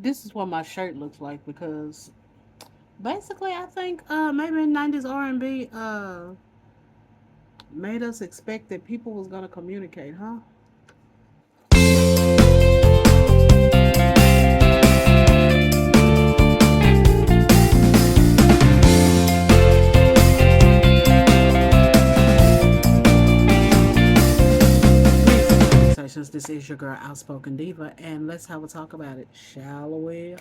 this is what my shirt looks like because basically I think maybe 90s R&B made us expect that people was gonna communicate, huh? Conversations. This is your girl, Outspoken Diva, and let's have a talk about it, shall we?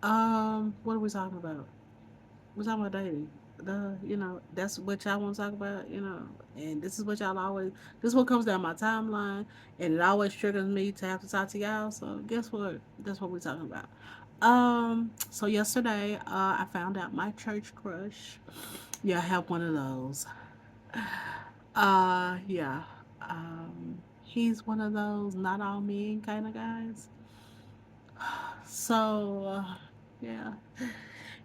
What are we talking about? We're talking about dating. That's what y'all want to talk about, and this is what y'all always, this is what comes down my timeline, and it always triggers me to have to talk to y'all. So guess what? That's what we're talking about. So yesterday, I found out my church crush. Yeah, I have one of those. Yeah. He's one of those not all men kind of guys. So, yeah.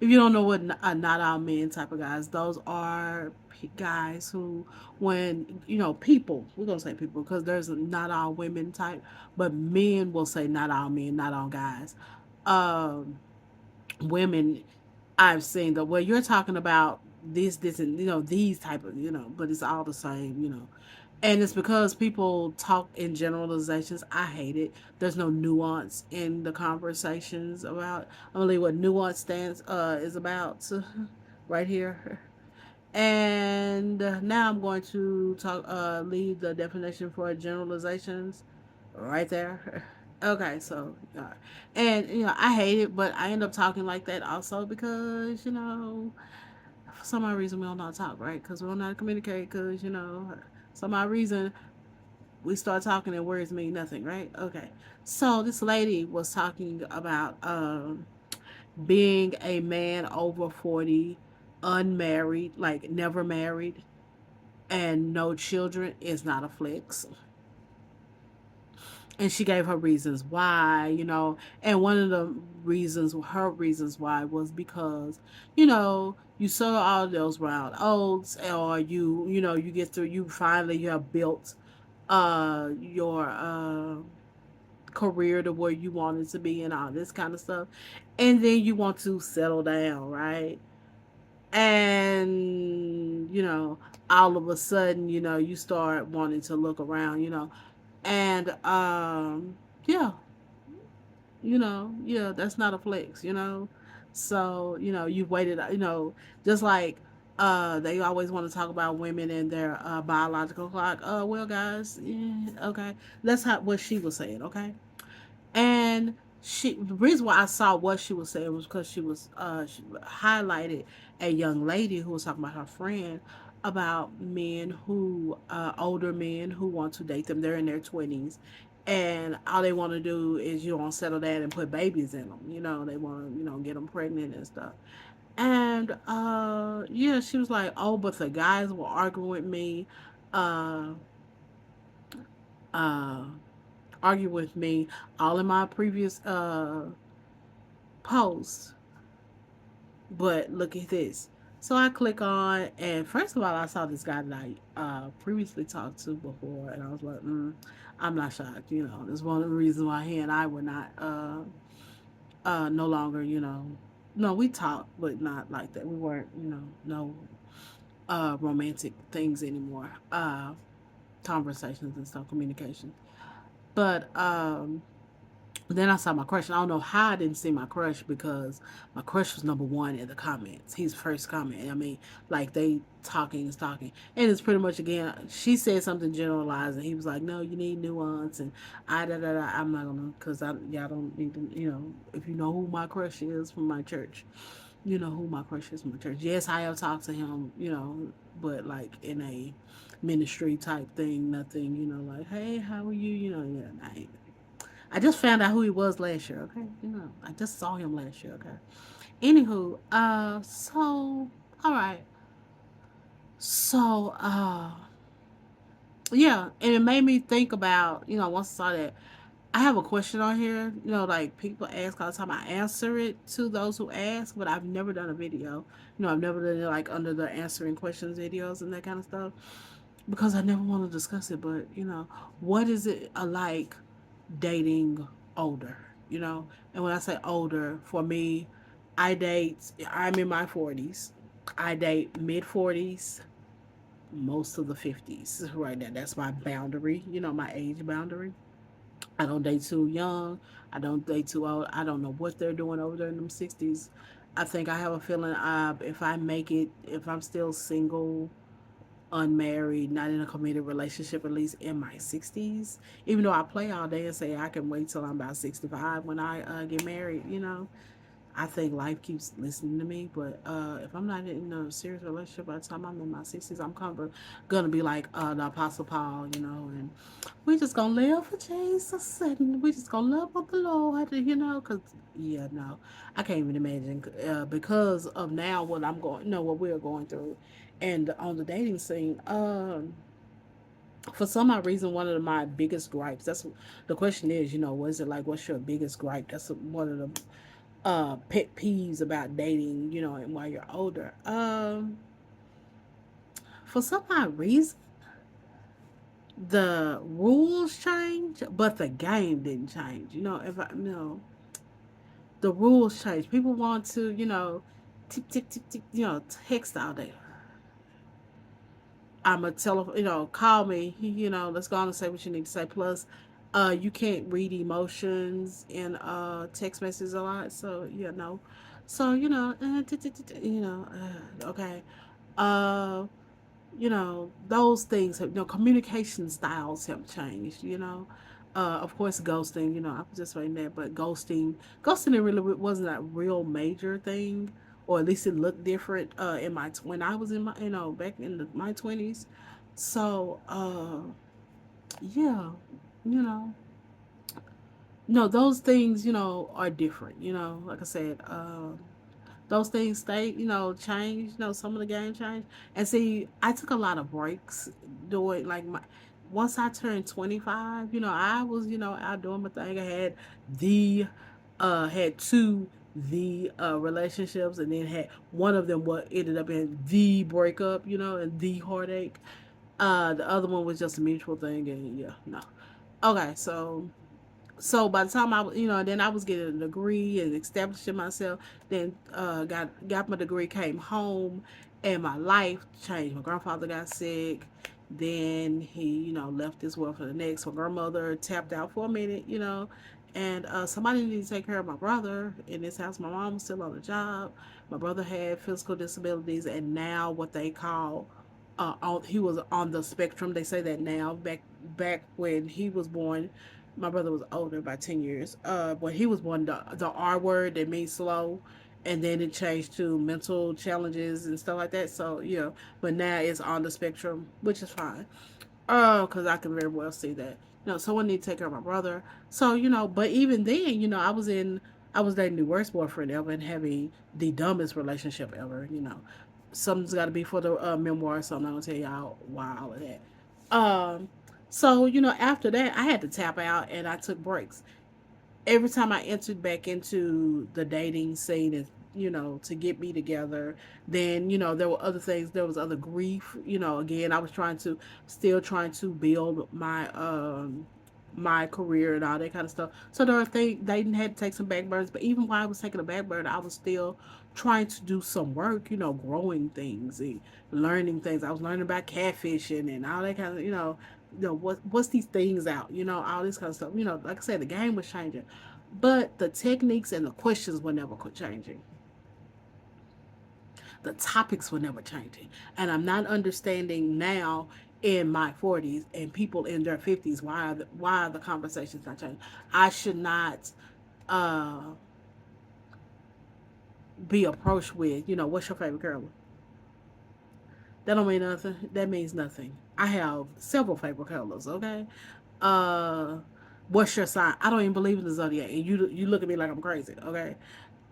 If you don't know what not all men type of guys, those are guys who, when, people, we're going to say people because there's a not all women type, but men will say not all men, not all guys. Um, Women, I've seen the, well, you're talking about this, and, these type of, but it's all the same. And it's because people talk in generalizations. I hate it. There's no nuance in the conversations about only what nuance stands is about right here. And now I'm going to talk leave the definition for generalizations right there. Okay, so and I hate it, but I end up talking like that also because for some odd reason we don't know how to talk, right? Because we don't know how to communicate. Because some odd reason we start talking and words mean nothing, right? Okay. So this lady was talking about being a man over 40, unmarried, like never married, and no children is not a flex. And she gave her reasons why, and one of the reasons, her reasons why was because, you sow all those round oats, or you get through, you finally you have built your career to where you want it to be and all this kind of stuff. And then you want to settle down, right? And, all of a sudden, you start wanting to look around, and yeah, yeah, that's not a flex, So, you've waited, just like they always want to talk about women and their biological clock. Well, guys, yeah, okay. That's how what she was saying, okay? And the reason why I saw what she was saying was because she highlighted a young lady who was talking about her friend about men who older men who want to date them. They're in their 20s, and all they want to do is settle down and put babies in them. They want to get them pregnant and stuff. And yeah, she was like, oh, but the guys were arguing with me. Uh, uh, argue with me all in my previous posts. But look at this. So I click on, and first of all, I saw this guy that I previously talked to before, and I was like, I'm not shocked. It's one of the reasons why he and I were not no longer, no, we talked, but not like that. We weren't, no romantic things anymore. Conversations and stuff, communication. But then I saw my crush. And I don't know how I didn't see my crush because my crush was number one in the comments. He's first comment. I mean, like they talking is talking, and it's pretty much again. She said something generalized, and he was like, "No, you need nuance." And I da da da. I'm not gonna because y'all don't need to. If you know who my crush is from my church, you know who my crush is from my church. Yes, I have talked to him. But like in a ministry type thing, nothing. Like, hey, how are you? Yeah, I just found out who he was last year, okay? I just saw him last year, okay? Anywho, so, all right. So, yeah, and it made me think about, once I saw that, I have a question on here, like people ask all the time. I answer it to those who ask, but I've never done a video. I've never done it like under the answering questions videos and that kind of stuff because I never want to discuss it. But, what is it like dating older? you know. And when I say older, for me, I'm in my 40s. I date mid 40s, most of the 50s right now. That's my boundary, you know, my age boundary. I don't date too young. I don't date too old. I don't know what they're doing over there in them 60s. I think I have a feeling if I make it, if I'm still single, unmarried, not in a committed relationship, at least in my 60s, even though I play all day and say I can wait till I'm about 65 when I get married, you know, I think life keeps listening to me. But if I'm not in a serious relationship by the time I'm in my 60s, I'm kind of gonna be like the Apostle Paul, you know, and we just gonna live for Jesus and we just gonna love of the Lord, you know, because yeah, no, I can't even imagine because of now what I'm going, no, what we're going through, and on the dating scene. For some odd reason, one of my biggest gripes. That's the question is, you know, what is it like? What's your biggest gripe? That's one of the pet peeves about dating, you know, and while you're older. For some odd reason, the rules change, but the game didn't change. You know, if I you know the rules change, people want to, you know, tick tick tick tick, you know, text all day. I'm a telephone, you know, call me, you know, let's go on and say what you need to say. Plus, you can't read emotions in text messages a lot, so yeah, no. So you know, you know, okay. Uh, you know, those things have, you know, communication styles have changed, you know. Of course, ghosting, you know, I was just saying that, but ghosting, it really wasn't a real major thing, or at least it looked different in when I was in my, you know, back in my 20s. So, yeah, you know, no, those things, you know, are different, you know, like I said, those things stay, you know, change. You know, some of the game changed. And see, I took a lot of breaks doing like my. Once I turned 25, you know, I was, you know, out doing my thing. I had the, had two relationships, and then had one of them what ended up in the breakup, you know, and the heartache. The other one was just a mutual thing, and yeah, no. Okay, so by the time I was, you know, then I was getting a degree and establishing myself. Then got my degree, came home, and my life changed. My grandfather got sick. Then he, you know, left this world for the next. My grandmother tapped out for a minute, you know, and somebody needed to take care of my brother in this house. My mom was still on the job. My brother had physical disabilities, and now what they call he was on the spectrum. They say that now. Back when he was born, my brother was older by 10 years. When he was born, the R word that means slow, and then it changed to mental challenges and stuff like that. So yeah, but now it's on the spectrum, which is fine. Oh, because I can very well see that. You know, someone need to take care of my brother. So, you know, but even then, you know, I was dating the worst boyfriend ever and having the dumbest relationship ever, you know. Something's got to be for the memoir, so I'm not going to tell y'all why all of that. Um, so, you know, after that, I had to tap out and I took breaks every time I entered back into the dating scene and you know to get me together, then you know there were other things. There was other grief. You know, again, I was still trying to build my career and all that kind of stuff. So there are things they didn't had to take some back burdens, but even while I was taking a back burden, I was still trying to do some work. You know, growing things and learning things. I was learning about catfishing and all that kind of what's these things out, you know, all this kind of stuff. You know, like I said, the game was changing, but the techniques and the questions were never changing. The topics were never changing, and I'm not understanding now in my 40s and people in their 50s why are the conversations not changing. I should not uh, be approached with, you know, what's your favorite color? That don't mean nothing. That means nothing. I have several favorite colors. Okay. Uh, what's your sign? I don't even believe in the zodiac, and you look at me like I'm crazy. Okay.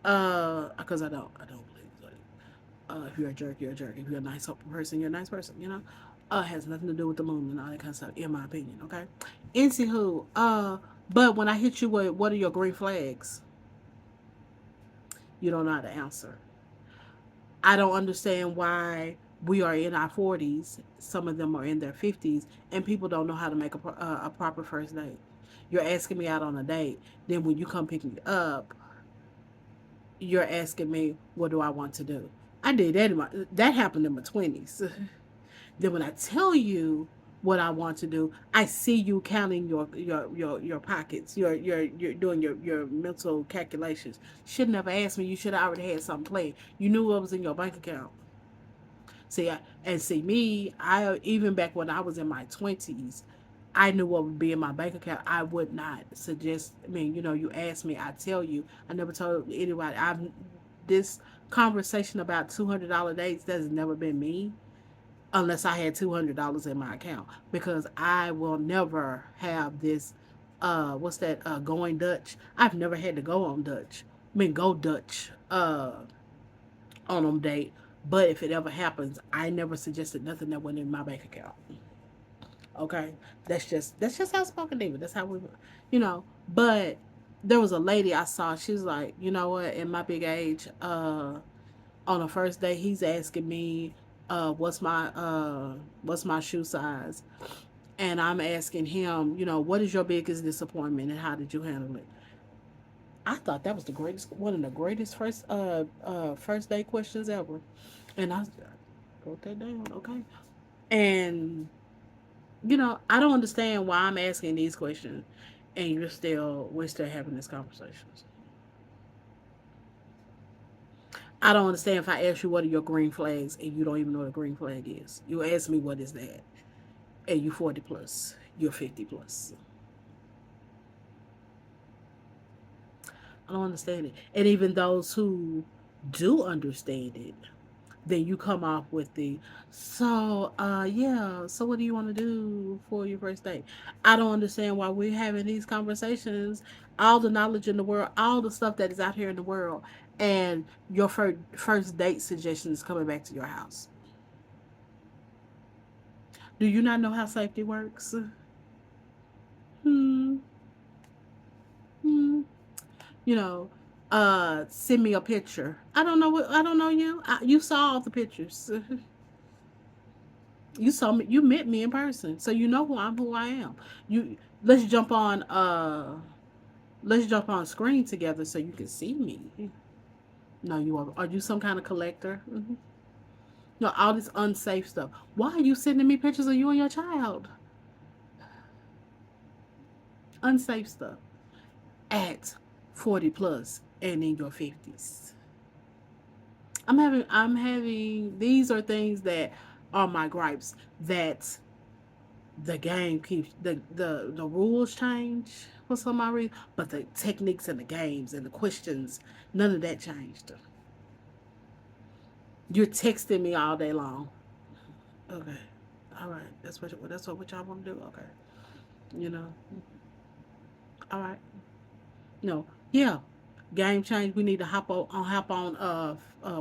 Because I don't believe in the zodiac. If you're a jerk, you're a jerk. If you're a nice person, you're a nice person. You know. It has nothing to do with the moon and all that kind of stuff, in my opinion. Okay. Anywho, but when I hit you with what are your green flags, you don't know how to answer. I don't understand why we are in our 40s, some of them are in their 50s, and people don't know how to make a proper first date. You're asking me out on a date. Then when you come pick me up, you're asking me, what do I want to do? I did that that happened in my 20s. Then when I tell you what I want to do, I see you counting your pockets. You're doing your mental calculations. Should never asked me. You should have already had something played. You knew what was in your bank account. See me. I even back when I was in my 20s, I knew what would be in my bank account. I would not suggest. I mean, you asked me, I tell you. I never told anybody. I've this conversation about $200 dates. That's never been me unless I had $200 in my account, because I will never have this. What's that? Going Dutch. I've never had to go on Dutch. I mean, go Dutch. On them date. But if it ever happens, I never suggested nothing that went in my bank account. Okay, that's just how spoken David. That's how we, you know. But there was a lady I saw. She was like, you know what? In my big age, on the first day, he's asking me, what's my shoe size, and I'm asking him, what is your biggest disappointment and how did you handle it? I thought that was one of the greatest first day questions ever, and I wrote that down. Okay, and I don't understand why I'm asking these questions, and we're still having these conversations. I don't understand if I ask you what are your green flags and you don't even know what a green flag is. You ask me what is that, and you 40 plus, you're 50 plus. I don't understand it. And even those who do understand it, then you come off with yeah, so what do you want to do for your first date? I don't understand why we're having these conversations, all the knowledge in the world, all the stuff that is out here in the world, and your first date suggestions coming back to your house. Do you not know how safety works? Hmm. Hmm. You know, send me a picture. I don't know you. You saw all the pictures. You saw me. You met me in person, so you know who I am. You let's jump on let's jump on screen together so you can see me. No, you are you some kind of collector? No, all this unsafe stuff. Why are you sending me pictures of you and your child? Unsafe stuff at 40 plus and in your 50s. I'm having these are things that are my gripes, that the game keeps the rules change for some odd reason, but the techniques and the games and the questions, none of that changed. You're texting me all day long. Okay, all right, that's what y'all want to do. Okay, you know, all right, no, yeah, game change. We need to hop on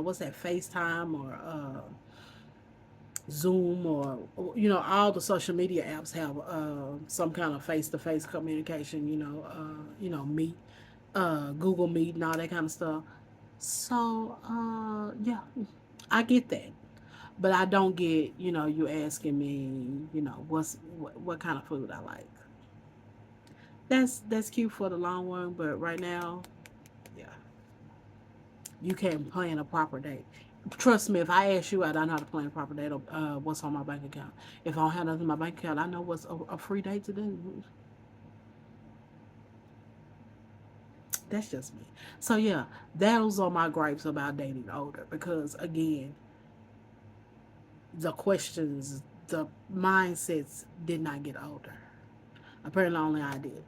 what's that, FaceTime or Zoom, or all the social media apps have some kind of face to face communication. Meet, Google Meet, and all that kind of stuff. So yeah, I get that, but I don't get you asking me what kind of food I like. That's cute for the long run, but right now, yeah, you can't plan a proper date. Trust me, if I ask you out, I know how to plan a proper date. What's on my bank account? If I don't have nothing in my bank account, I know what's a free date to do. That's just me. So yeah, those are my gripes about dating older, because again, the questions, the mindsets did not get older. Apparently, only I did.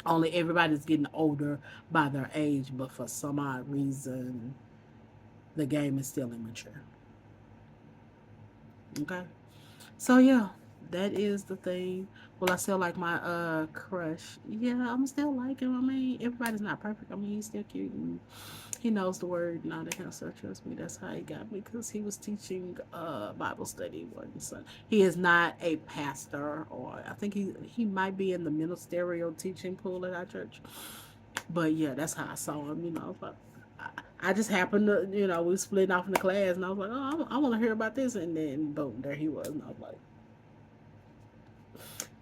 Only everybody's getting older by their age, but for some odd reason, the game is still immature. Okay. So yeah, that is the thing. Will I still like my crush? Yeah, I'm still like him. I mean, everybody's not perfect. I mean, he's still cute and he knows the word and all that kind of stuff. Trust me, that's how he got me, because he was teaching Bible study one Sunday. He is not a pastor, or I think he might be in the ministerial teaching pool at our church. But yeah, that's how I saw him. But I just happened to, we split off in the class, and I was like, oh, I want to hear about this, and then boom, there he was, and I was like,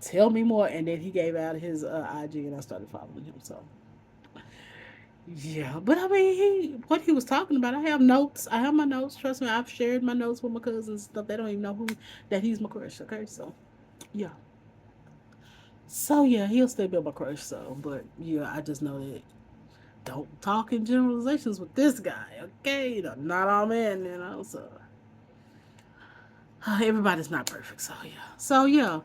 Tell me more. And then he gave out his IG, and I started following him. So yeah, but I mean, what he was talking about. I have notes. I have my notes. Trust me, I've shared my notes with my cousins and stuff. They don't even know who that he's my crush. Okay, so yeah. So yeah, he'll still be my crush. So, but yeah, I just know that don't talk in generalizations with this guy. Okay, not all men. So everybody's not perfect. So yeah,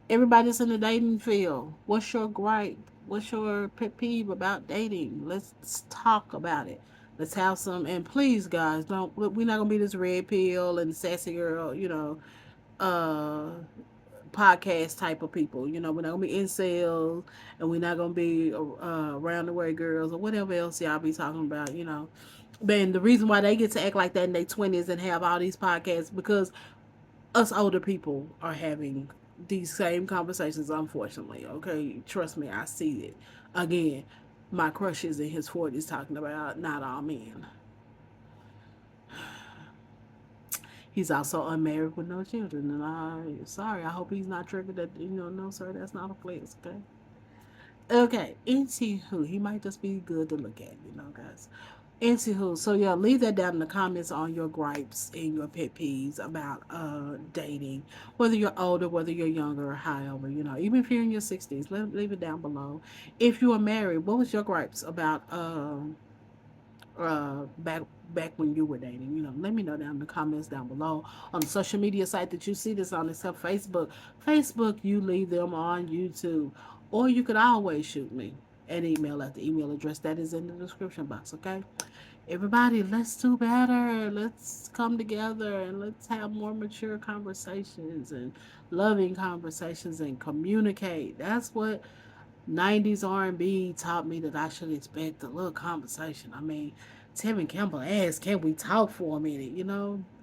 everybody's in the dating field. What's your gripe? What's your pet peeve about dating? Let's talk about it. Let's have some. And please, guys, don't. We're not gonna be this red pill and sassy girl. Uh, podcast type of people. We're not gonna be incels, and we're not gonna be around the way girls or whatever else y'all be talking about. But the reason why they get to act like that in their 20s and have all these podcasts because us older people are having these same conversations, unfortunately. Okay, trust me, I see it. Again, my crush is in his 40s talking about not all men. He's also unmarried with no children, and I hope he's not triggered that no sir, that's not a flex. Okay, anywho, he might just be good to look at, guys. Anywho, so yeah, leave that down in the comments on your gripes and your pet peeves about dating, whether you're older, whether you're younger, or however, even if you're in your 60s, leave it down below. If you are married, what was your gripes about back when you were dating? Let me know down in the comments down below on the social media site that you see this on, except Facebook. Facebook, you leave them on YouTube, or you could always shoot me an email at the email address that is in the description box. Okay, everybody, let's do better. Let's come together and let's have more mature conversations and loving conversations and communicate. That's what 90s R&B taught me, that I should expect a little conversation. I mean, Tevin Campbell asked, "Can we talk for a minute?"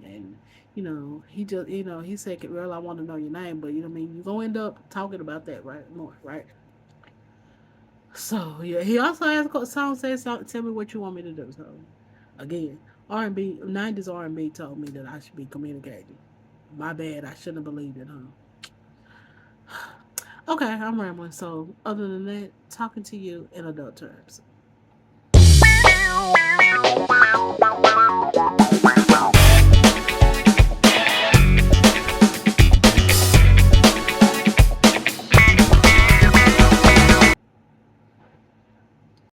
And he just, he said, "Girl, I want to know your name," but I mean, you gonna end up talking about that, right? More, right? So yeah, he also asked a song, said, "Tell me what you want me to do." So again, R&B, 90s R&B told me that I should be communicating. My bad, I shouldn't have believed it, huh? Okay, I'm rambling. So other than that, talking to you in adult terms.